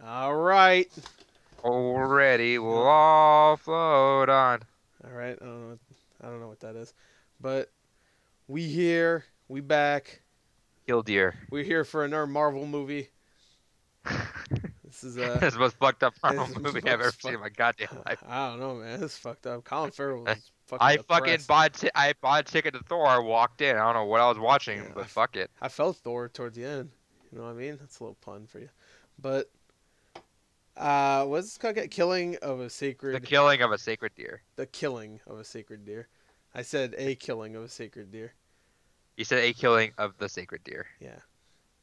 All right. Already, we'll Oh, all float on. all right. I don't know what that is, but we here. We back. Kill deer. We're here for another Marvel movie. This is It's the most fucked up Marvel this movie I've ever most seen fuck. in my goddamn life. I don't know, man. This is fucked up. Colin Farrell was fucking I fucking depressed. I bought a ticket to Thor. I walked in. I don't know what I was watching, Yeah, but fuck it. I felt Thor towards the end. You know what I mean? That's a little pun for you, but what's this called? Killing of a The sacred. killing of a sacred deer. The killing of a sacred deer. I said a killing of a sacred deer. You said a killing of the sacred deer. Yeah.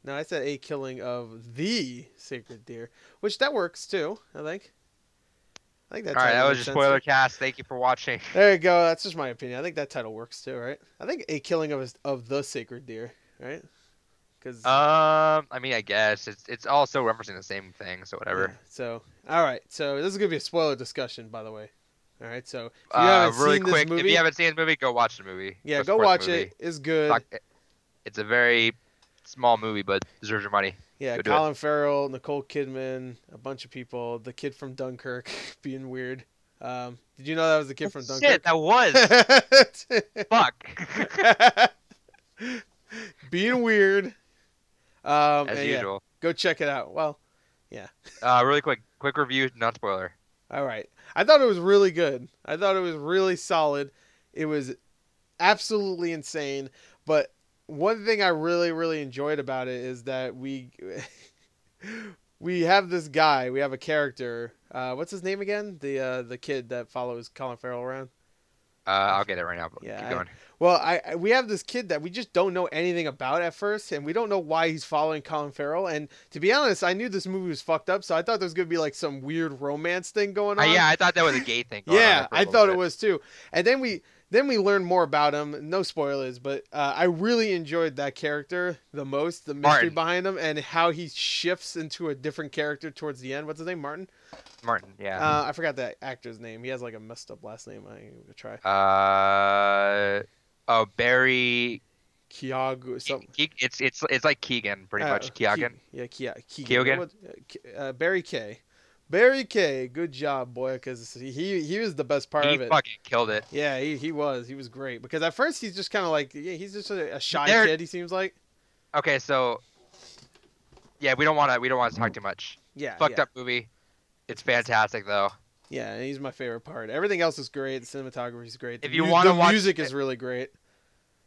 No, I said a killing of the sacred deer, which that works too. I think that All right, that title was makes your sense too. spoiler cast. Thank you for watching. There you go. That's just my opinion. I think that title works too, right? I think a killing of the sacred deer, right? Because I mean, I guess it's also referencing the same thing, so yeah. whatever. So all right. So this is gonna be a spoiler discussion, by the way. All right. So if you haven't Really seen this quick, if you movie, haven't seen the movie, go watch the movie. yeah, Go go support the watch it. movie. It's good. Talk, it's a very small movie, but deserves your money. Yeah, Go do it. Colin Farrell, Nicole Kidman, a bunch of people. The kid from Dunkirk being weird. Did you know that was the kid Oh, from shit, Dunkirk? that was. Fuck. Being weird. As And yeah, usual. go check it out. Well, yeah. Really quick review, not spoiler. All right. I thought it was really good. I thought it was really solid. It was absolutely insane. But one thing I really, really enjoyed about it is that we have this guy. We have a character. What's his name again? The kid that follows Colin Farrell around. I'll get it right now, but Yeah. keep going. We have this kid that we just don't know anything about at first, and we don't know why he's following Colin Farrell. And to be honest, I knew this movie was fucked up, so I thought there was gonna be like some weird romance thing going on. Yeah, I thought that was a gay thing going on there Yeah, for a I little thought it bit. was too. And then we learn more about him. No spoilers, but I really enjoyed that character the most. The mystery Martin. behind him and how he shifts into a different character towards the end. What's his name? Martin. Martin, yeah. I forgot that actor's name. He has like a messed up last name. I'm gonna try. Oh, Barry. Kiagu. Something. It's like Keegan, pretty much. Keegan. Keegan. Keegan. Barry K. Barry K. Good job, boy, because he was the best part He of it. fucking killed it. Yeah, he was great. Because at first he's just kind of like he's just a shy There. kid. He seems like. Okay, so yeah, we don't want to talk too much. Yeah, Fucked yeah, up movie. It's fantastic though. yeah. And he's my favorite part. Everything else is great. The cinematography is great. If you want to The watch music is it, really great.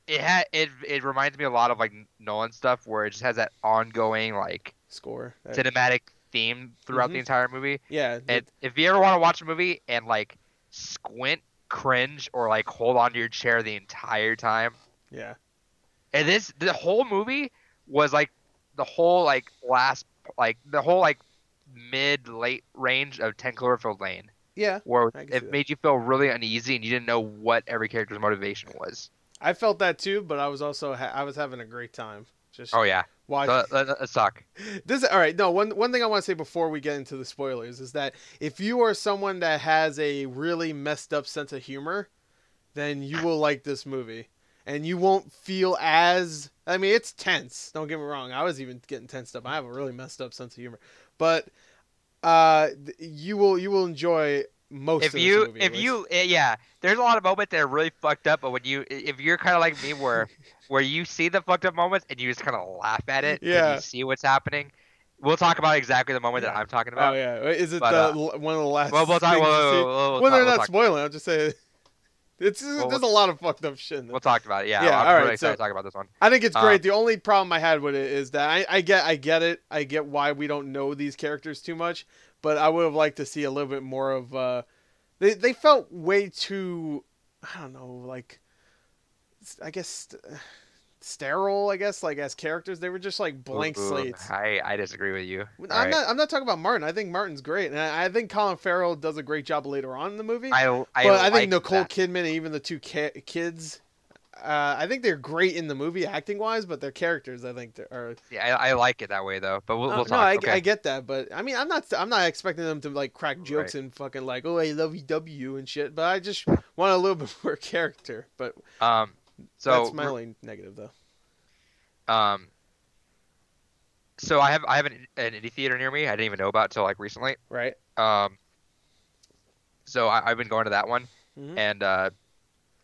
it reminds me a lot of like Nolan stuff where it just has that ongoing like Score. cinematic theme throughout Mhm. the entire movie. Yeah. And if you ever want to watch a movie and like squint, cringe, or like hold on to your chair the entire time, Yeah. and the whole movie was like the whole like the whole like mid late range of 10 Cloverfield Lane, Yeah. where I can see it that. made you feel really uneasy and you didn't know what every character's motivation was. I felt that too, but I was also I was having a great time. Just Oh yeah, watch. so let's talk. This all right. No, one thing I want to say before we get into the spoilers is that if you are someone that has a really messed up sense of humor, then you will like this movie, and you won't feel as. I mean, it's tense. Don't get me wrong. I was even getting tensed up. I have a really messed up sense of humor, but you will enjoy most If of this you movie. if you yeah, there's a lot of moments that are really fucked up, but if you're kind of like me where you see the fucked up moments and you just kind of laugh at it and Yeah. you see what's happening. We'll talk about exactly the moment that Yeah. I'm talking Oh about. yeah. Is it But one of the last well, we'll talk. things you see? We'll They're talk. not spoiling. I'll just say there's We'll, a lot of fucked up shit in this. we'll talk about it. Yeah, Yeah, I'm all really right. excited So to talk about this one. I think it's Um, great. The only problem I had with it is that I get it. I get why we don't know these characters too much, but I would have liked to see a little bit more of. They felt way too. I don't know, like I guess sterile. I guess like as characters, they were just like blank slates. I disagree with you. All I'm right. not talking about Martin. I think Martin's great, and I think Colin Farrell does a great job later on in the movie. I But I think like Nicole that. Kidman and even the two kids, I think they're great in the movie acting wise, but their characters, I think, are. Yeah, I like it that way though. But we'll No, talk. Okay. I get that, but I mean, I'm not expecting them to like crack jokes Right. and fucking like, oh, I love you and shit. But I just want a little bit more character. But Um. So that's my only negative though. um. So I have an indie theater near me. I didn't even know about till like recently. Right. Um, so I've been going to that one, Mm-hmm. and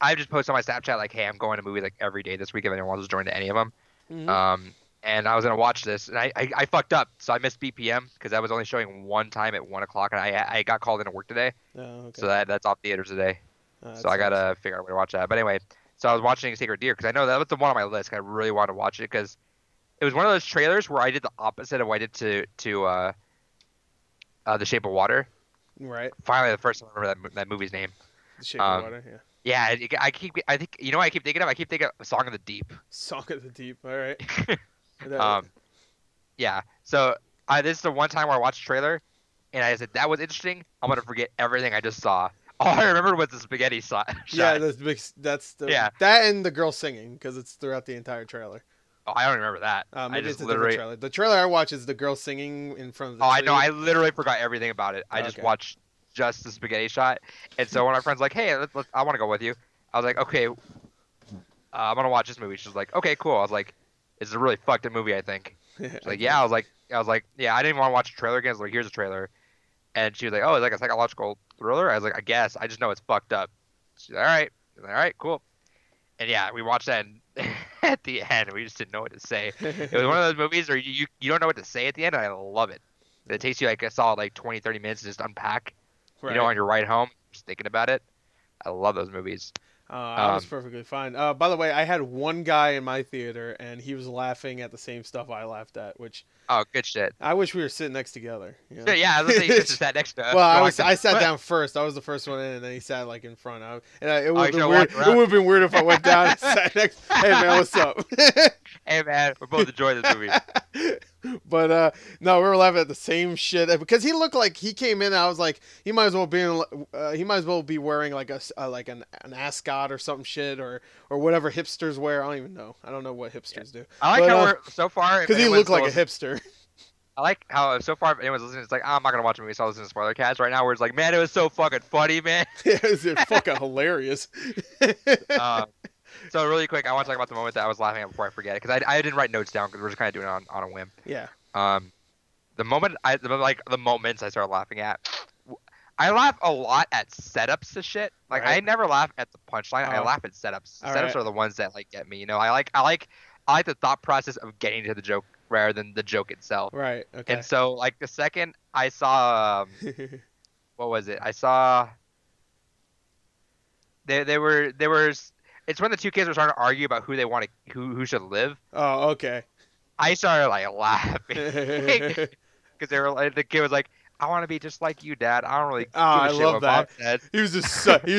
I just post on my Snapchat like, hey, I'm going to movies like every day this week if anyone wants to join to any of them. Mm-hmm. And I was gonna watch this, and I fucked up, so I missed BPM because I was only showing one time at 1 o'clock, and I got called into work today, Oh, okay. so that's off theaters today. That So I sucks. gotta figure out where to watch that. But anyway, so I was watching Sacred Deer because I know that was the one on my list. 'Cause I really wanted to watch it because it was one of those trailers where I did the opposite of what I did to The Shape of Water. Right. Finally, the first time I remember that movie's name. The Shape of Um, Water. Yeah. yeah, I think you know what I keep thinking of. I keep thinking of Song of the Deep. Song of the Deep. All right. That, Um, yeah. So this is the one time where I watched the trailer, and I said that was interesting. I'm gonna forget everything I just saw. All I remember was the spaghetti shot. yeah. That's big. That's the Yeah. that and the girl singing because it's throughout the entire trailer. Oh, I don't remember that. I Maybe just it's a different literally. trailer. The trailer I watch is the girl singing in front of the Oh, I tree. know. I literally forgot everything about it. I just Okay. watched just the spaghetti shot. And so when my friend's like, "Hey, I want to go with you," I was like, "Okay, I'm gonna watch this movie." She's like, "Okay, cool." I was like, "It's a really fucked up movie, I think." She's I like, "Yeah." guess. I was like, "Yeah." I didn't even want to watch the trailer again. I was like, "Here's a trailer," and she was like, "Oh, it's like a psychological thriller." I was like, "I guess. I just know it's fucked up." She's like, "All right." I was like, "All right, cool." And yeah, we watched that, and at the end, we just didn't know what to say. It was one of those movies where you don't know what to say at the end, and I love it. It takes you like a solid like 20, 30 minutes to just unpack, Right. on your ride home, just thinking about it. I love those movies. I was Um, perfectly fine. By the way, I had one guy in my theater, and he was laughing at the same stuff I laughed at, which oh, good shit. I wish we were sitting next together. You know? So, yeah, I was gonna say you should have sat next to well, walked I sat down. down first. I was the first one in, and then he sat like in front. It Oh, would you have should been have weird. walked It would around. have been weird if I went down and sat next. Hey man, what's up? Hey man, we're both enjoying this movie. but no, we were laughing at the same shit because he looked like he came in. And I was like, he might as well be wearing like like an ascot or some shit or whatever hipsters wear. I don't even know. I don't know what Yeah. hipsters do. I like But how we're so far. If because he anyone's looked still like a listening, hipster. I like how so far if anyone's listening, it's like I'm not gonna watch a movie, so I'll listen to spoiler cast right now. Where it's like, man, it was so fucking funny, man. It's fucking hilarious. Uh, so really quick, I want to talk about the moment that I was laughing at before I forget it because I didn't write notes down because we're just kind of doing it on a whim. yeah. Um, the moments I started laughing at, I laugh a lot at setups to shit. Like Right. I never laugh at the punchline. I Oh. laugh at setups. All Setups right. are the ones that like get me. I like the thought process of getting to the joke rather than the joke itself. Right. Okay. And so like the second I saw what was it? I saw they were it's when the two kids were starting to argue about who they want to who should live. oh, okay. I started like laughing because they were like the kid was like, "I want to be just like you, Dad. I don't really give I a shit love what Mom that. said." He was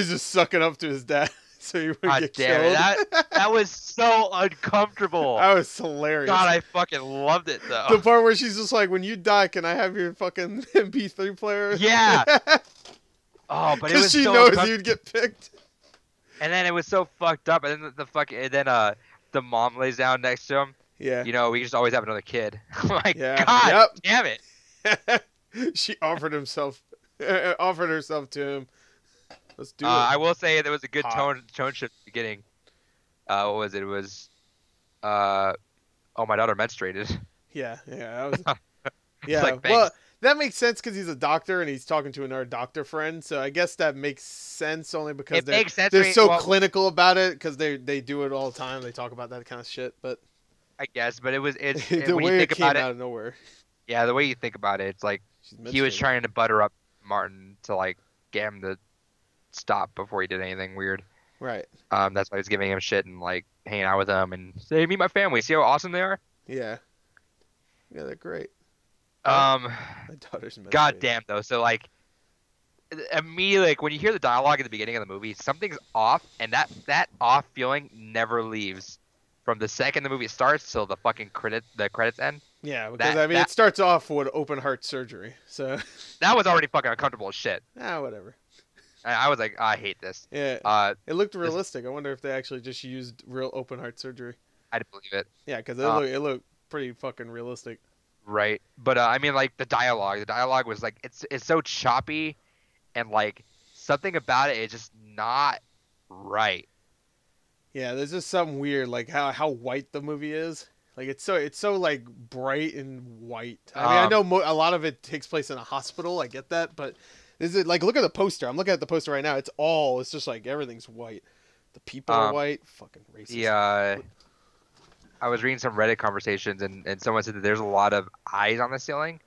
just sucking up to his dad, so he wouldn't God get damn it, killed. that was so uncomfortable. That was hilarious. God, I fucking loved it The though. part where she's just like, "When you die, can I have your fucking MP3 player?" Yeah. Oh, but it because was she so knows uncomfortable. you'd get picked. And then it was so fucked up. And then the mom lays down next to him. Yeah. We just always have another kid. I'm like, Yeah. God damn it. she offered herself to him. Let's do it. I will say there was a good Hot. tone shift at the beginning. What was it? It was, oh, my daughter menstruated. Yeah. That was. Yeah. like, well, thanks. that makes sense because he's a doctor and he's talking to another doctor friend. So I guess that makes sense only because It makes sense they're when so well, clinical about it because they do it all the time. They talk about that kind of shit. But I guess, but it's the when you way it think came about out it, of nowhere. yeah, the way you think about it, it's like She's he was menstruating. trying to butter up Martin to like get him to stop before he did anything weird. Right. That's why he was giving him shit and like hanging out with him and say, meet my family. See how awesome they are. Yeah. Yeah, they're great. Um, My daughter's menstruating. goddamn though. So like immediately, like when you hear the dialogue at the beginning of the movie, something's off, and that off feeling never leaves from the second the movie starts till the credits end. Yeah, because That I mean, that it starts off with open heart surgery. So, that was already fucking uncomfortable as shit. whatever. I was like, I hate this. Yeah. It looked This, realistic. I wonder if they actually just used real open heart surgery. I didn't believe it. Yeah, because it looked pretty fucking realistic. Right, but I mean, like the dialogue was like it's so choppy, and like something about it is just not right. Yeah, there's just something weird, like how white the movie is. Like it's so like bright and white. I mean, I Um, know a lot of it takes place in a hospital. I get that, but is it like look at the poster? I'm looking at the poster right now. It's just like everything's white. The people are um, white. Fucking the racist. I was reading some Reddit conversations, and someone said that there's a lot of eyes on the ceiling.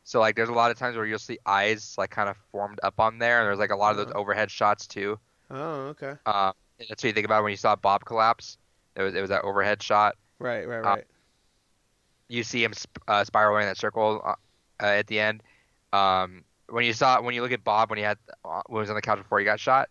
So like, there's a lot of times where you'll see eyes like kind of formed up on there, and there's like a lot of those Uh, overhead shots too. oh, okay. And that's what you think about when you saw Bob collapse. It was that overhead shot. Right, right, Uh, right. you see him spiraling in that circle at the end. When you look at Bob when he was on the couch before he got shot,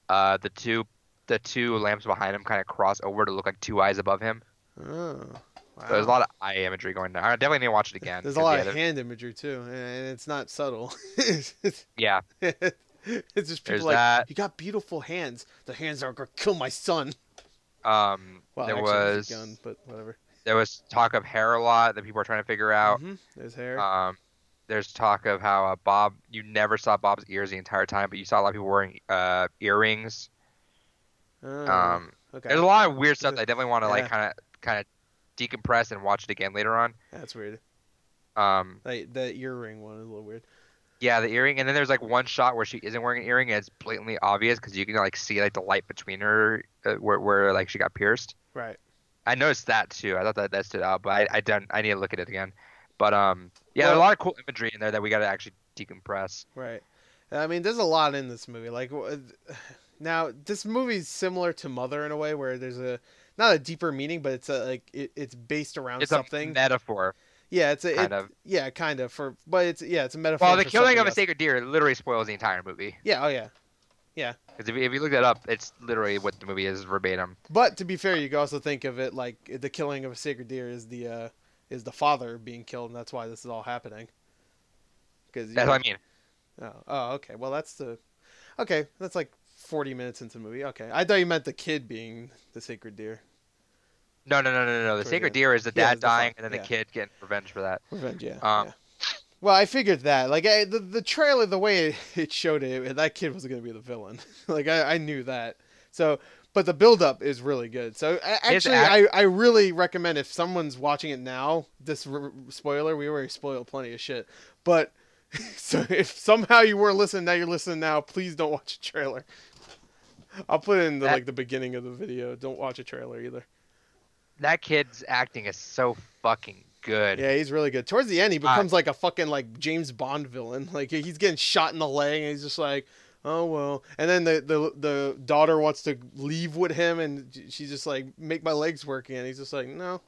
uh, the two the two lamps behind him kind of cross over to look like two eyes above him. Oh, So there's a wow. lot of eye imagery going there. I definitely need to watch it again There's a because lot yeah, of hand imagery too, and it's not subtle. it's yeah, just people there's like, that. you got beautiful hands. The hands are gonna kill my son. Well, There actually, it was a gun, was but whatever. there was talk of hair a lot that people are trying to figure out. There's hair. Um, there's talk of how Bob, you never saw Bob's ears the entire time, but you saw a lot of people wearing earrings. Oh, Um, there's okay. a lot of weird Is stuff it? that I definitely want to like Yeah, kind of decompress and watch it again later on. that's weird. Um, Like the earring one is a little weird. yeah, the earring, and then there's like one shot where she isn't wearing an earring, and it's blatantly obvious because you can like see like the light between her where like she got pierced. Right. I noticed that too. I thought that stood out, but I don't. I need to look at it again. But yeah, there's a Well, lot of cool imagery in there that we got to actually decompress. right. I mean, there's a lot in this movie. Like, now this movie's similar to Mother in a way, where there's a not a deeper meaning, but it's a like it's based around It's a something. metaphor, Yeah, kind of. yeah, kind of for, but it's a Well, metaphor the for killing something of a else. sacred deer literally spoils the entire movie. Yeah, oh yeah, yeah. Because if you look that up, it's literally what the movie is verbatim. But to be fair, you can also think of it like the killing of a sacred deer is the father being killed, and that's why this is all happening. Because That's what I mean. oh, okay. Well, that's like 40 minutes into the movie. Okay, I thought you meant the kid being the sacred deer. No. The Towards the sacred end. deer is the Yeah, dad it's the dying father. and then the Yeah, kid getting revenge for that. revenge. Yeah, Um, yeah. Well, I figured that. Like the trailer, the way it showed it, that kid was going to be the villain. Like I knew that. So, but the build up is really good. So his actually, act, I really recommend if someone's watching it now. This spoiler, we already spoiled plenty of shit. But so if somehow you weren't listening, now you're listening now. Please don't watch a trailer. I'll put it in that the beginning of the video. Don't watch a trailer either. that kid's acting is so fucking good. Yeah, he's really good. Towards the end, he Uh, becomes like a fucking like James Bond villain. Like he's getting shot in the leg, and he's just like, "Oh well." And then the daughter wants to leave with him, and she's just like, "Make my legs work again." He's just like, "No."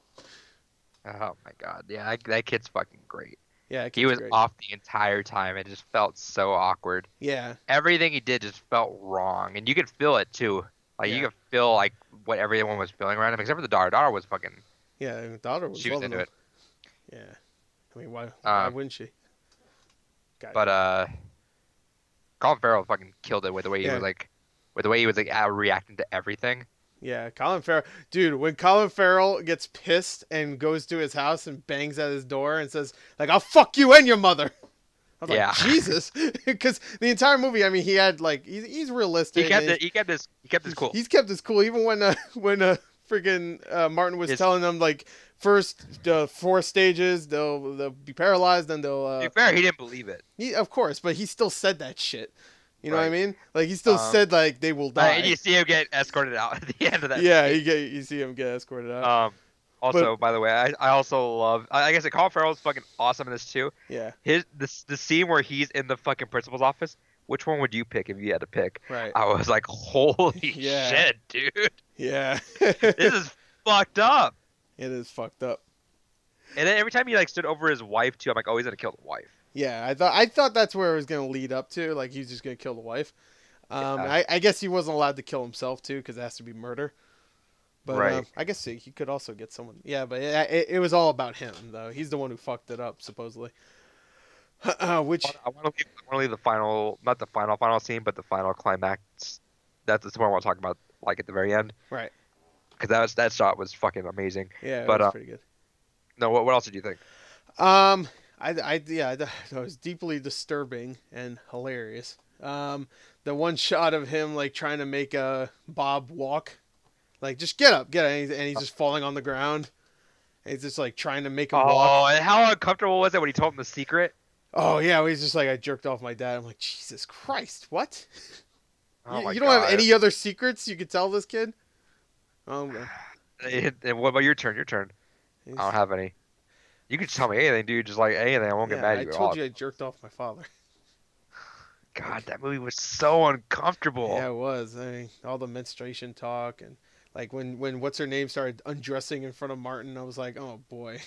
oh my god, yeah, that kid's fucking great. Yeah, that He kid's was great. off the entire time. It just felt so awkward. Yeah, Everything he did just felt wrong, and you could feel it too. Like you yeah, could feel like what everyone was feeling around him, except for the daughter. Daughter was fucking. yeah. The daughter was She was loving into him. it. Yeah, I mean, why Um, wouldn't she? God. but Colin Farrell fucking killed it with the way he Yeah, was like, with the way he was like reacting to everything. yeah. Colin Farrell, dude. When Colin Farrell gets pissed and goes to his house and bangs at his door and says like, "I'll fuck you and your mother." I was Yeah, like, Jesus, because the entire movie, I mean, he had like he's realistic. he kept And it. He kept his cool. he's kept his cool, even when friggin' Martin was His, telling them like first the 4 stages they'll be paralyzed, then they'll to be fair, he didn't believe it. of course, but he still said that shit. You know what I Right. mean? Like he still said like they will die. And you see him get escorted out at the end of that. Yeah, you see him get escorted out. Also, But by the way, I also love. I guess Colin Farrell's fucking awesome in this too. yeah, The scene where he's in the fucking principal's office. Which one would you pick if you had to pick? right. I was like, holy Yeah. shit, dude, Yeah, this is fucked up. it is fucked up. And then every time he like stood over his wife too, I'm like, oh, he's gonna kill the wife. Yeah, I thought that's where it was gonna lead up to. Like he's just gonna kill the wife. Yeah. I guess he wasn't allowed to kill himself too because it has to be murder. But Right. I guess he could also get someone. Yeah, but it was all about him though. He's the one who fucked it up supposedly. Which I want to leave the final, not the final scene, but the final climax. That's the one I want to talk about, like at the very end, right? because that shot was fucking amazing. Yeah, it But was pretty good. no, what else did you think? Yeah, that was deeply disturbing and hilarious. The one shot of him like trying to make Bob walk, like just get up, and he's just falling on the ground, He's just like trying to make him walk. Oh, and how uncomfortable was it when he told him the secret? Oh yeah, he's just like, I jerked off my dad. I'm like, Jesus Christ, what? Oh You, my you don't have god. any other secrets you could tell this kid? Oh, And what about your turn? Your turn. I don't he's, have any. You can just tell me anything, dude. Just like anything. I won't get yeah, mad I at you at told all. you I jerked off my father. God, Like, that movie was so uncomfortable. yeah, it was. I mean, all the menstruation talk and like when what's her name started undressing in front of Martin, I was like, oh boy,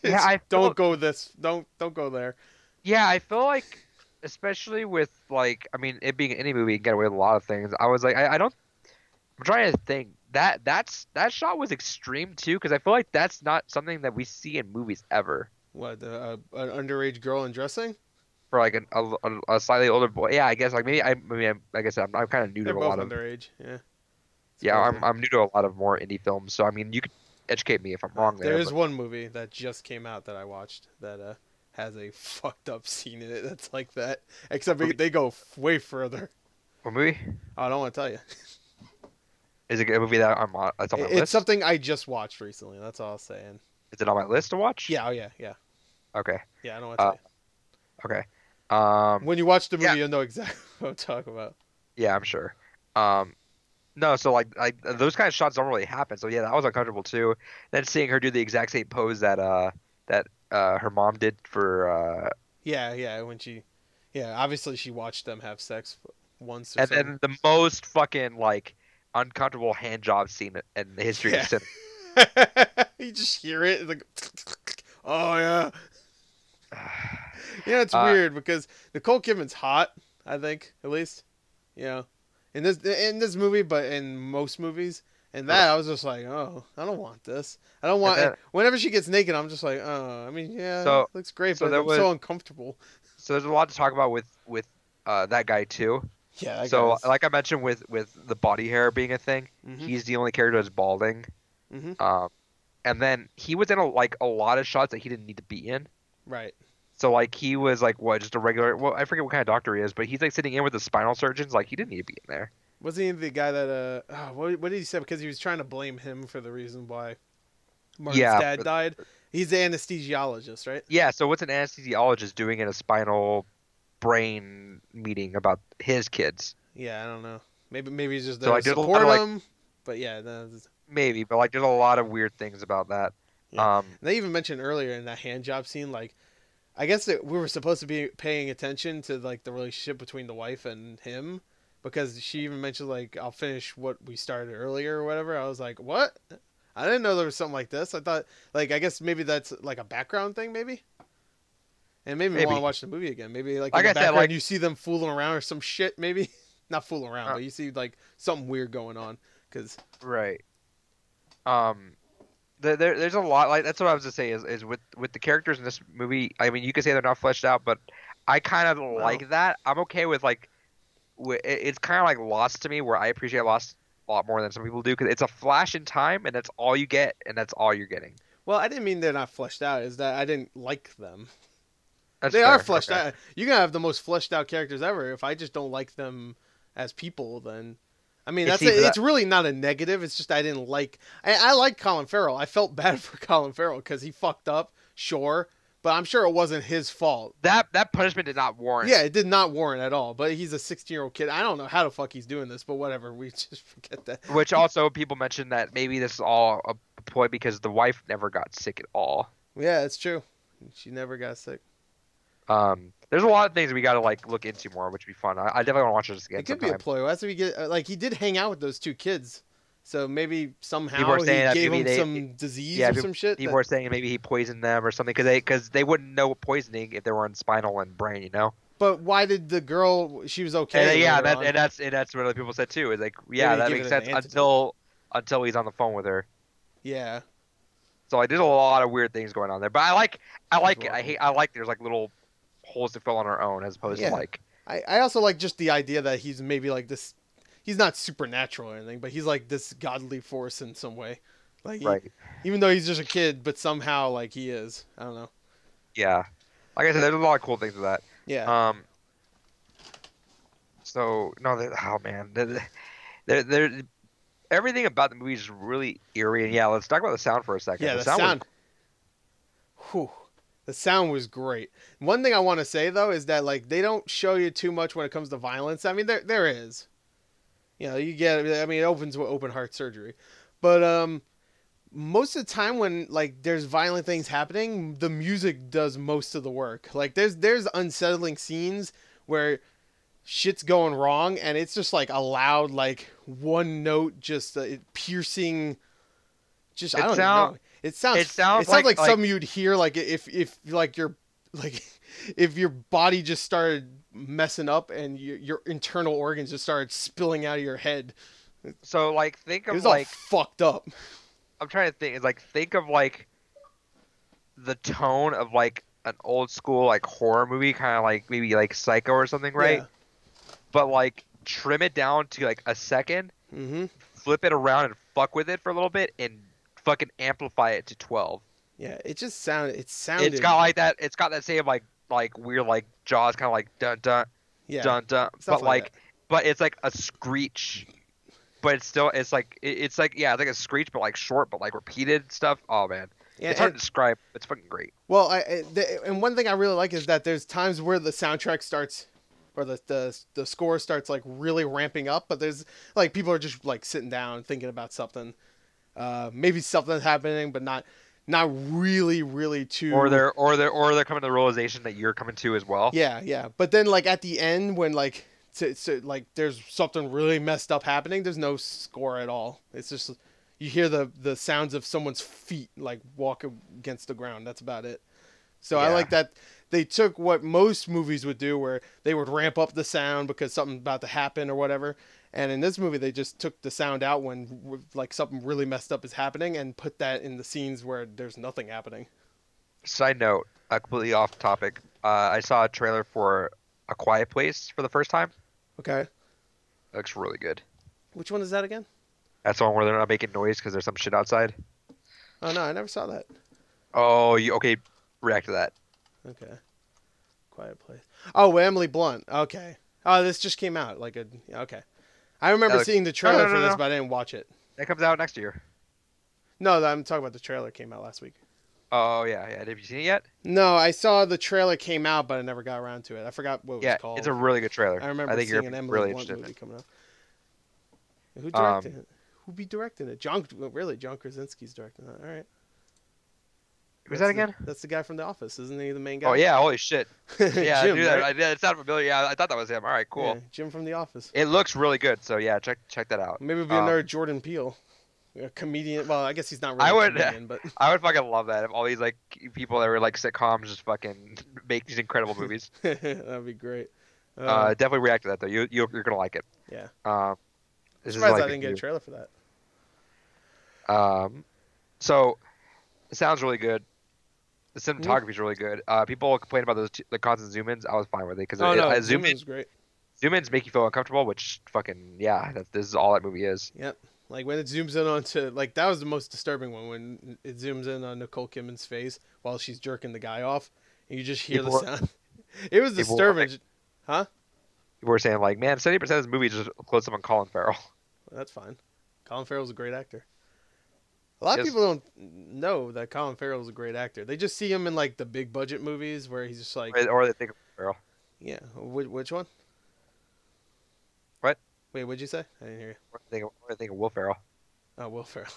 Yeah, I don't feel. go this, don't go there. Yeah, I feel like, especially with like, I mean, it being any movie, you can get away with a lot of things. I was like, I don't. I'm trying to think that shot was extreme too, because I feel like that's not something that we see in movies ever. What an underage girl undressing? For like a slightly older boy. Yeah, I guess like maybe like I said, I'm kind of new They're to a both lot of. underage. Yeah, it's Yeah, crazy. I'm new to a lot of more indie films. So I mean, you could educate me if I'm wrong There there, is but one movie that just came out that I watched that has a fucked up scene in it that's like that. Except movie, they go way further. what movie? I don't want to tell you. Is it a movie that that's on my It's list? something I just watched recently. That's all I was saying. Is it on my list to watch? Yeah, oh yeah, yeah, Okay. yeah. I don't want to tell Uh, you. okay. When you watch the Yeah, movie, you'll know exactly what I'm talking about. yeah, I'm sure. Um, no, so like those kind of shots don't really happen. So yeah, that was uncomfortable too. Then seeing her do the exact same pose that her mom did for Yeah, yeah. Yeah, obviously she watched them have sex once or and something. then the most fucking like uncomfortable hand job scene in the history of Yeah. cinema. You just hear it. It's like, oh yeah. Yeah, it's Uh, weird because Nicole Kidman's hot. I think at least, you know, in this movie, but in most movies. And that I was just like, oh, I don't want this. I don't and want. then Whenever she gets naked, I'm just like, oh, I mean, yeah, so looks great, so but there I'm was so uncomfortable. so there's a lot to talk about with that guy too. Yeah, that So guy's. like I mentioned with the body hair being a thing, Mhm. he's the only character that's balding. Mhm. Um, and then he was in a lot of shots that he didn't need to be in. Right. So like he was like what just a regular well I forget what kind of doctor he is, but he's like sitting in with the spinal surgeons like he didn't need to be in there. Wasn't he the guy that what did he say? Because he was trying to blame him for the reason why Martin's Yeah, dad died. He's the anesthesiologist, right? yeah. So what's an anesthesiologist doing in a spinal brain meeting about his kids? Yeah, I don't know. Maybe he's just So there to like there's a lot support of like him. But yeah, no, maybe, but like there's a lot of weird things about that. yeah. Um, And they even mentioned earlier in that hand job scene, like I guess that we were supposed to be paying attention to like the relationship between the wife and him, because she even mentioned like I'll finish what we started earlier or whatever. I was like, what? I didn't know there was something like this. I thought like I guess maybe that's like a background thing, maybe. And maybe we want to maybe watch the movie again. Maybe like in like the I said, background like you see them fooling around or some shit. Maybe not fooling around, uh, but you see like something weird going on. Cause right. Um, there's a lot like that's what I was to say is with the characters in this movie. I mean, you could say they're not fleshed out, but I kind of well, like that. I'm okay with like it's kind of like Lost to me, where I appreciate Lost a lot more than some people do because it's a flash in time and that's all you get and that's all you're getting. I didn't mean they're not fleshed out. Is that I didn't like them. That's They are fair. fleshed Okay. out. You can have the most fleshed out characters ever. If I just don't like them as people, then I mean And that's see, it. It's really not a negative. It's just I didn't like. I like Colin Farrell. I felt bad for Colin Farrell because he fucked up, sure, but I'm sure it wasn't his fault. that punishment did not warrant. Yeah, it did not warrant at all. But he's a 16-year-old kid. I don't know how the fuck he's doing this, but whatever. We just forget that. Which also people mentioned that maybe this is all a ploy because the wife never got sick at all. Yeah, it's true. She never got sick. There's a lot of things we got to like look into more, which would be fun. I definitely want to watch this again It could be a sometime. ploy. That's if he get like he did hang out with those two kids, so maybe People somehow are he saying that gave maybe them some disease yeah, or some shit. people are saying maybe he poisoned them or something because they wouldn't know poisoning if they were on spinal and brain, you know. But why did the girl? She was And okay yeah, later on. that's what other people said too. Is like Maybe yeah, they that give makes it an sense antidote. until he's on the phone with her. Yeah, So like, there's a lot of weird things going on there. But I she's like it. welcome. I like there's like little holes to fill on our own as opposed to Yeah, like I also like just the idea that he's maybe like this. He's not supernatural or anything, but he's like this godly force in some way. Like right. even though he's just a kid, but somehow like he is. I don't know. Yeah. Like I said, there's a lot of cool things with that. Yeah, Um. So no, oh man, everything about the movie is really eerie. And yeah, let's talk about the sound for a second. yeah. The The sound was sound. Whew, the sound was great. One thing I want to say though is that like they don't show you too much when it comes to violence. I mean, there is. You know, you get. I mean, it opens with open heart surgery, but most of the time when like there's violent things happening, the music does most of the work. Like there's unsettling scenes where shit's going wrong and it's just like a loud like one note just piercing just I It don't even sound know. it It sounds sounds like like something you'd hear like if like your like if your body just started messing up and your internal organs just started spilling out of your head. so like think It of was all like fucked up. I'm trying to think. It's like think of like the tone of like an old school like horror movie, kind of like maybe like Psycho or something, right? Yeah. But like trim it down to like a second, Mhm. flip it around and fuck with it for a little bit, and fucking amplify it to 12. Yeah, it It's sounded got like that. It's got that same like weird like Jaws kind of like dun dun yeah, dun dun, stuff like that. but it's like a screech. But it's still it's like yeah, it's like a screech, but like short, but like repeated stuff. Oh man, Yeah, it's hard to describe. It's fucking great. well, and one thing I really like is that there's times where the soundtrack starts, or the score starts like really ramping up, but there's like people are just like sitting down thinking about something, maybe something's happening, but not really too. They're coming to the realization that you're coming to as well. Yeah, yeah. But then like at the end when like like there's something really messed up happening, there's no score at all. It's just you hear the sounds of someone's feet like walk against the ground. That's about it. So I Yeah. like that they took what most movies would do where they would ramp up the sound because something's about to happen or whatever. And in this movie, they just took the sound out when like something really messed up is happening and put that in the scenes where there's nothing happening. Side note, completely off topic. I saw a trailer for A Quiet Place for the first time. Okay. It looks really good. Which one is that again? That's the one where they're not making noise because there's some shit outside. Oh no, I never saw that. Oh, you okay? React to that. Okay. Quiet Place. Oh, with Emily Blunt. Okay. Oh, this just came out. Like a okay. I remember seeing the trailer for this, but I didn't watch it. That comes out next year. No, I'm talking about the trailer came out last week. Oh yeah, yeah. Have you seen it yet? No, I saw the trailer came out, but I never got around to it. I forgot what it was Yeah, called. it's a really good trailer. I remember I think seeing you're an Emily really Blunt interested in movie it. coming out. Who directed it? Who be directing it? John Krasinski's directing it. All right. Who's that again? That's the guy from The Office, isn't he? The main guy. Oh yeah, holy shit. Yeah, Jim, dude, right? it sounded familiar. Yeah, I thought that was him. All right, cool. Yeah, Jim from The Office. It looks really good. So yeah, check that out. Maybe it'll be another Jordan Peele, a comedian. Well, I guess he's not really a comedian, but I would fucking love that if all these like people that were like sitcoms just fucking make these incredible movies. that'd be great. Definitely react to that though. You're gonna like it. Yeah. This I'm is surprised like I didn't get a trailer for that. So it sounds really good. The cinematography is really good. People complain about the constant zoom ins. I was fine with it because zoom in's great. Zoom ins make you feel uncomfortable, which fucking yeah, this is all that movie is. Yep. Like when it zooms in onto like that was the most disturbing one when it zooms in on Nicole Kidman's face while she's jerking the guy off, and you just hear the sound. It was disturbing, huh? People were saying like, man, 70% of this movie is just close up on Colin Farrell. Well, that's fine. Colin Farrell's a great actor. A lot of people don't know that Colin Farrell's a great actor. They just see him in like the big budget movies where he's just like, or they think of Farrell. Yeah, which one? What? Wait, what'd you say? I didn't hear you. I think of Will Ferrell. Oh, Will Ferrell.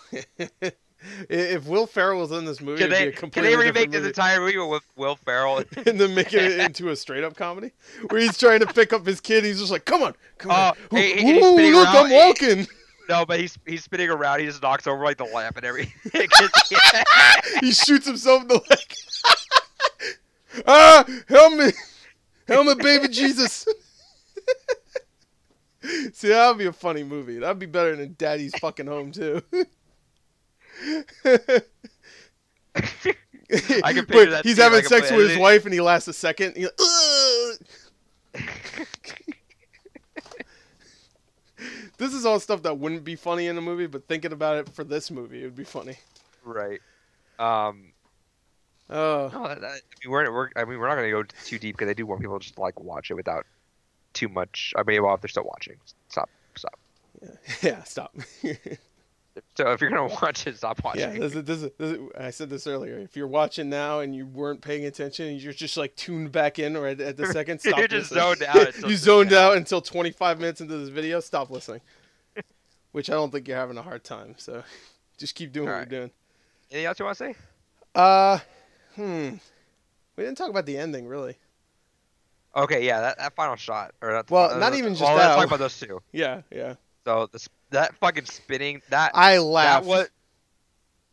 If Will Ferrell was in this movie, Can it'd be a completely they remake different this movie. entire movie with Will Ferrell? And then make it into a straight up comedy where he's trying to pick up his kid. And he's just like, come on. He's Ooh, spinning look, around. I'm walking. No, but he's spinning around. He just knocks over like the lamp and everything. He shoots himself in the leg. Ah, help me, baby Jesus. See, that would be a funny movie. That'd be better than Daddy's Fucking Home too. I can picture that. He's having sex with his wife, and he lasts a second. He's like, this is all stuff that wouldn't be funny in a movie, but thinking about it for this movie, it would be funny. Right. Oh. No, we're not gonna go too deep because I do want people to just like watch it without too much. I mean, well, if they're still watching, stop. Yeah, stop. So if you're gonna watch it, stop Yeah, watching. I said this earlier. If you're watching now and you weren't paying attention and you're just like tuned back in right at the second, You're stop just listening. zoned out until You just zoned now. out until 25 minutes into this video. Stop listening. Which I don't think you're having a hard time. So just keep doing All what you're right. doing. Anything else you want to say? Uh, hmm. We didn't talk about the ending really. Okay, yeah, that final shot, or that. Well, not even just Well, let's talk that. about those two. Yeah, yeah. So that fucking spinning I that was laughed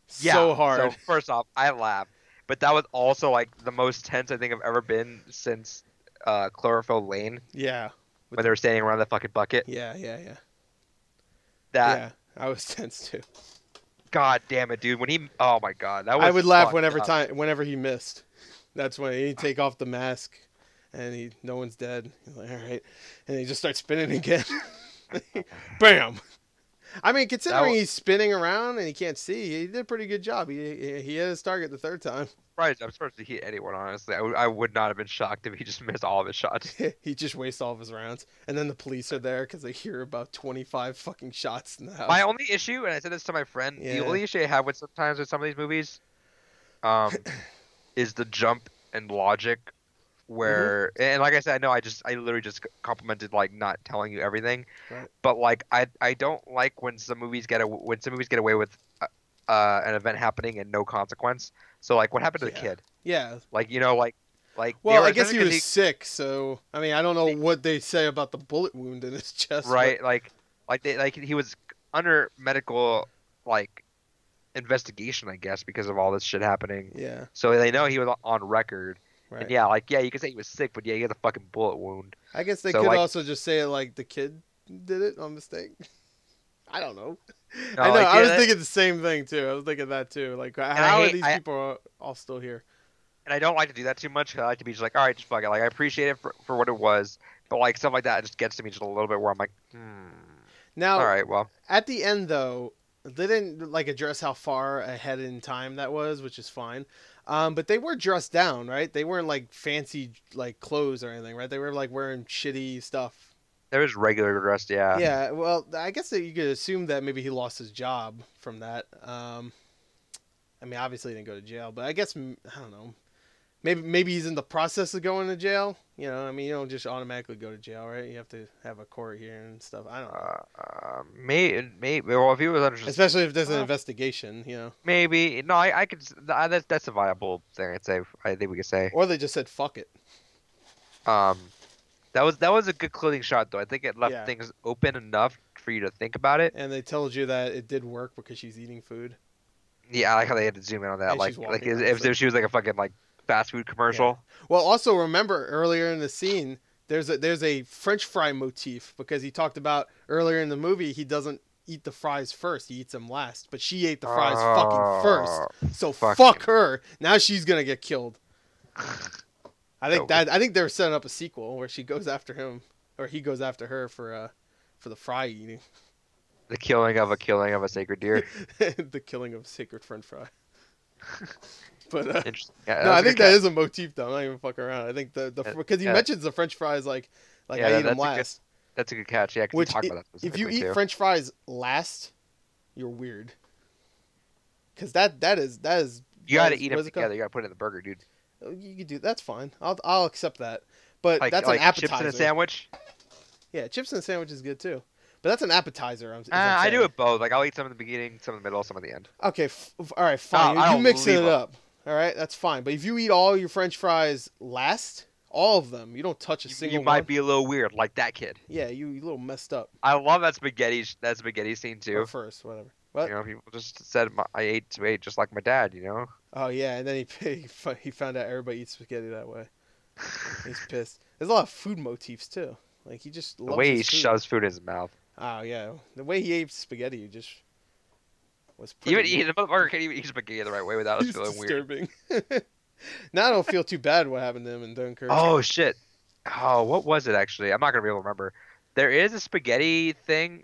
so yeah. hard. So first off, I laughed, but that was also like the most tense I think I've ever been since Chlorophyll Lane Yeah. when they were standing around that fucking bucket. Yeah, yeah, yeah. That Yeah. I was tense too. god damn it, dude. When he oh my god, that I was would laugh fucked up. whenever he missed. That's when he'd take off the mask and no one's dead. He's like, all right. And he just starts spinning again. Bam. I mean, considering he's spinning around and he can't see, he did a pretty good job. He hit his target the third time. I'm surprised to hit anyone, honestly. I would not have been shocked if he just missed all of his shots. He just wastes all of his rounds. And then the police are there because they hear about 25 fucking shots in the house. My only issue, and I said this to my friend, Yeah. the only issue I have with sometimes with some of these movies, is the jump in logic where and like I said, I know I literally just complimented like not telling you everything, Right. but like I don't like when some movies get away with an event happening and no consequence. So like what happened to the kid? Yeah. Like you know like Well, I guess he was sick, so I mean I don't know what they say about the bullet wound in his chest. right But... like he was under medical like investigation, I guess, because of all this shit happening. Yeah. So they know he was on record. Right. And yeah, like yeah, you could say he was sick, but yeah, he had a fucking bullet wound. I guess they So, could like- also just say like the kid did it on mistake. I don't know. No, I know. like, I yeah, was that- thinking the same thing too. I was thinking that too. Like, how are these people all still here? And I don't like to do that too much. 'Cause I like to be just like, all right, just fuck it. Like I appreciate it for what it was, but like stuff like that just gets to me just a little bit where I'm like, Now, all right, well, at the end though, they didn't like address how far ahead in time that was, which is fine. But they were dressed down, right? They weren't like fancy like clothes or anything, right? They were like wearing shitty stuff. there was regular dressed, yeah. Yeah. Well, I guess that you could assume that maybe he lost his job from that. I mean, obviously he didn't go to jail, but I guess I don't know. Maybe he's in the process of going to jail. You know, I mean, you don't just automatically go to jail, right? You have to have a court hearing and stuff. I don't know. Maybe. Well, if he was under, Especially if there's an investigation, you know. maybe. No, I could. That's a viable thing. I'd say. I think we could say. Or they just said fuck it. That was a good clothing shot though. I think it left things open enough for you to think about it. And they told you that it did work because she's eating food. Yeah, I like how they had to zoom in on that. And she's Like walking around, if she was like a fucking like fast food commercial. Well, also remember earlier in the scene, there's a French fry motif because he talked about earlier in the movie he doesn't eat the fries first, he eats them last. But she ate the fries fucking first, so fuck her. Now she's gonna get killed. I think they're setting up a sequel where she goes after him, or he goes after her for the fry eating. The killing of a sacred deer. The killing of a sacred French fry. But Interesting. Yeah, no, I think that is a motif though. I'm not even fucking around. I think because he mentions the French fries like yeah, I eat them last. That's a good catch. Yeah, Which talk about that if you specifically, eat too. French fries last, you're weird. Because that is You gotta eat what them is it called? together. You gotta put it in the burger, dude. You can do that's fine. I'll accept that. But Like, that's like an appetizer. chips in a sandwich. Yeah, chips in a sandwich is good too. But that's an appetizer. I do it both. Like I'll eat some in the beginning, some in the middle, some at the end. Okay, all right, fine. I You don't mixing leave it them. up. All right, that's fine. But if you eat all your French fries last, all of them, you don't touch a single You one. might be a little weird, like that kid. Yeah, you a little messed up. I love that spaghetti scene too. Or first, whatever. What? You know, people just said I ate just like my dad. You know. Oh yeah, and then he found out everybody eats spaghetti that way. He's pissed. There's a lot of food motifs too. Like he just loves The way he his food. shoves food in his mouth. Oh yeah, the way he ate spaghetti just was Even pretty. the motherfucker can't even eat spaghetti the right way without us It's feeling weird. disturbing. Now I don't feel too bad what happened to him in Dunkirk. Oh shit. Oh, what was it actually? I'm not gonna be able to remember. There is a spaghetti thing,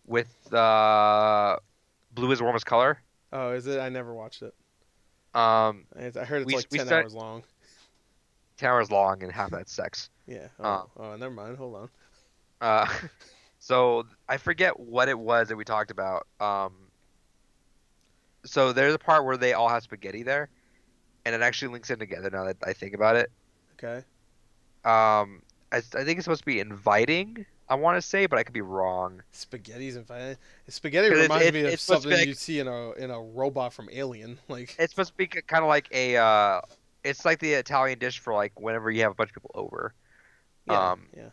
with blue is the warmest color. Oh, is it? I never watched it. I heard it's we- like we 10 start- hours long. 10 hours long and half that's sex. Yeah. Oh, never mind. Hold on. Uh, So I forget what it was that we talked about. So there's a part where they all have spaghetti there, and it actually links in together now that I think about it. Okay. I think it's supposed to be inviting, I want to say, but I could be wrong. Spaghetti's and fine. Spaghetti Because reminds me of it's supposed to be something like, you see in a robot from Alien. Like, it's supposed to be kind of like a it's like the Italian dish for like whenever you have a bunch of people over. yeah, Um, yeah,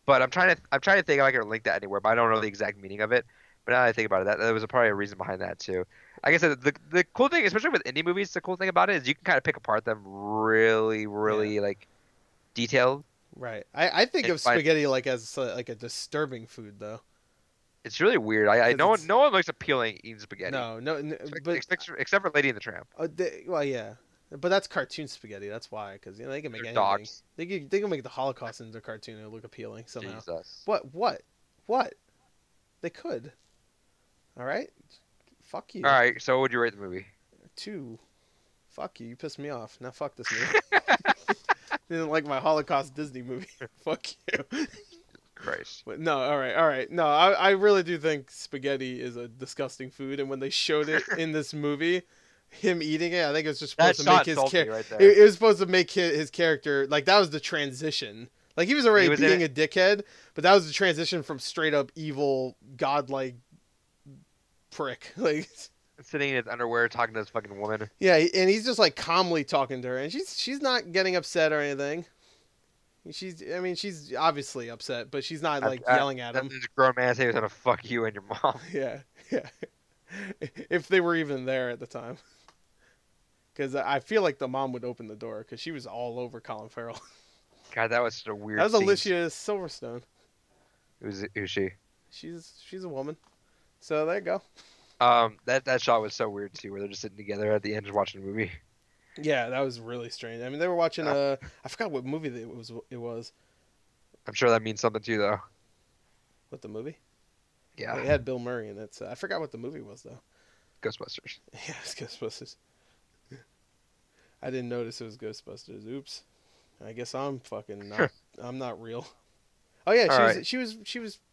but I'm trying to think if I can link that anywhere, but I don't know the exact meaning of it. But now that I think about it, that there was probably a reason behind that too. Like I said, the cool thing, especially with indie movies, the cool thing about it is you can kind of pick apart them really, yeah. really like detailed. Right. I think And of find spaghetti like as like a disturbing food though, it's really weird. I because it's no one looks appealing eating spaghetti, no, but except for Lady in the Tramp. well, yeah, but that's cartoon spaghetti. That's why, because they can make They're anything. dogs. They can make the Holocaust into a cartoon and look appealing somehow. Jesus. What? They could. All right. Fuck All you. right, so what would you rate the movie? 2. Fuck you. You pissed me off. Now fuck this movie. Didn't like my Holocaust Disney movie. Fuck you. Christ. But no, all right, all right. No, I really do think spaghetti is a disgusting food, and when they showed it in this movie, him eating it, I think it was just That supposed to make shot his sold me character. right there. It was supposed to make his character like that was the transition. Like he was already He was in being it. a dickhead, but that was the transition from straight up evil, godlike prick. Like Sitting in his underwear talking to this fucking woman. yeah, and he's just like calmly talking to her, and she's not getting upset or anything. I mean, she's obviously upset, but she's not like yelling at him. This grown man saying he's gonna fuck you and your mom. Yeah, yeah. If they were even there at the time, because I feel like the mom would open the door because she was all over Colin Farrell. God, that was such a weird That was scene. Alicia Silverstone. Who's she? She's a woman. So there you go. That shot was so weird too, where they're just sitting together at the end just watching a movie. Yeah, that was really strange. I mean, they were watching Uh, I forgot what movie it was. It was I'm sure that means something too, though. what the movie? Yeah, It had Bill Murray in it. So I forgot what the movie was though. Ghostbusters. Yeah, it's Ghostbusters. I didn't notice it was Ghostbusters. Oops. I guess I'm fucking not. I'm not real. Oh yeah, All right. she was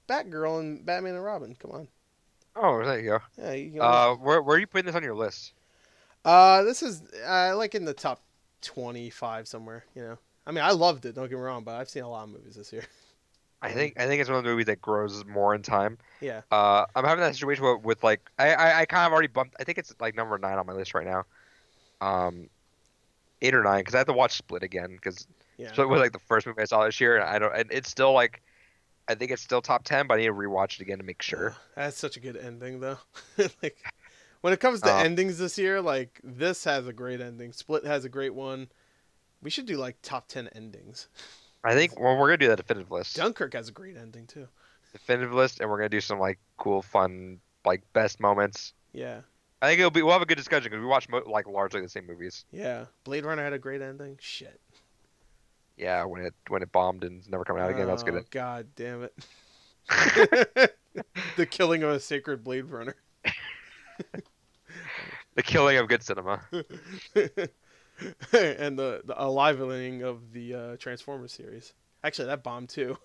Batgirl and Batman and Robin. Come on. Oh, there you go. Yeah, you can Where are you putting this on your list? this is like in the top 25 somewhere. You know, I mean, I loved it. Don't get me wrong, but I've seen a lot of movies this year. I think it's one of the movies that grows more in time. Yeah. I'm having that situation with like I kind of already bumped. I think it's like number 9 on my list right now. 8 or 9 because I have to watch Split again because Yeah. Split was like the first movie I saw this year, and I don't. And it's still like I think it's still top 10, but I need to rewatch it again to make sure. That's such a good ending, though. Like, when it comes to endings this year, like this has a great ending. Split has a great one. We should do like top 10 endings. I think we're gonna do that definitive list. Dunkirk has a great ending too. Definitive list, and we're gonna do some like cool, fun, like best moments. Yeah. I think we'll have a good discussion because we watch like largely the same movies. Yeah. Blade Runner had a great ending. Shit. Yeah, when it bombed and never coming out again, that's Oh, good. God damn it. The killing of a sacred Blade Runner. The killing of good cinema. And the alivening of the Transformers series. Actually, that bombed too.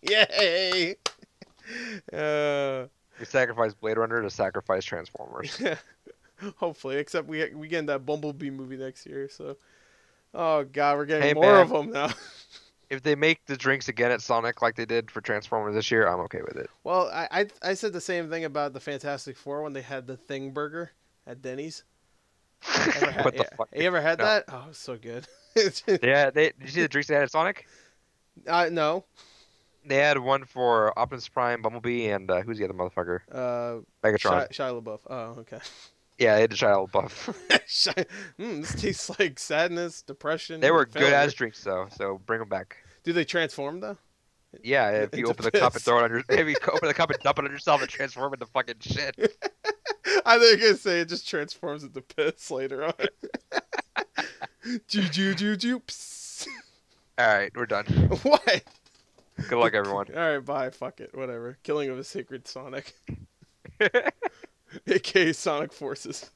Yay! We sacrificed Blade Runner to sacrifice Transformers. Hopefully, except we get in that Bumblebee movie next year. So, oh God, we're getting Hey, more man. of them now. If they make the drinks again at Sonic like they did for Transformers this year, I'm okay with it. Well, I said the same thing about the Fantastic Four when they had the Thing Burger at Denny's. What the fuck? You ever had No. that? Oh, it's so good. Yeah, did you see the drinks they had at Sonic? No. They had one for Optimus Prime, Bumblebee, and who's the other motherfucker? Megatron. Shia LaBeouf. Oh, okay. Yeah, they had the Shia LaBeouf. This tastes like sadness, depression. They were and failure. good ass drinks though, so bring them back. Do they transform though? Yeah, if you Into open the cup and piss. throw it on your, if you open the cup and dump it on yourself and transform into fucking shit. I think I say it just transforms into piss later on. Ju. All right, we're done. What? Good luck, everyone. All right, bye. Fuck it. Whatever. Killing of a sacred Sonic, aka Sonic Forces.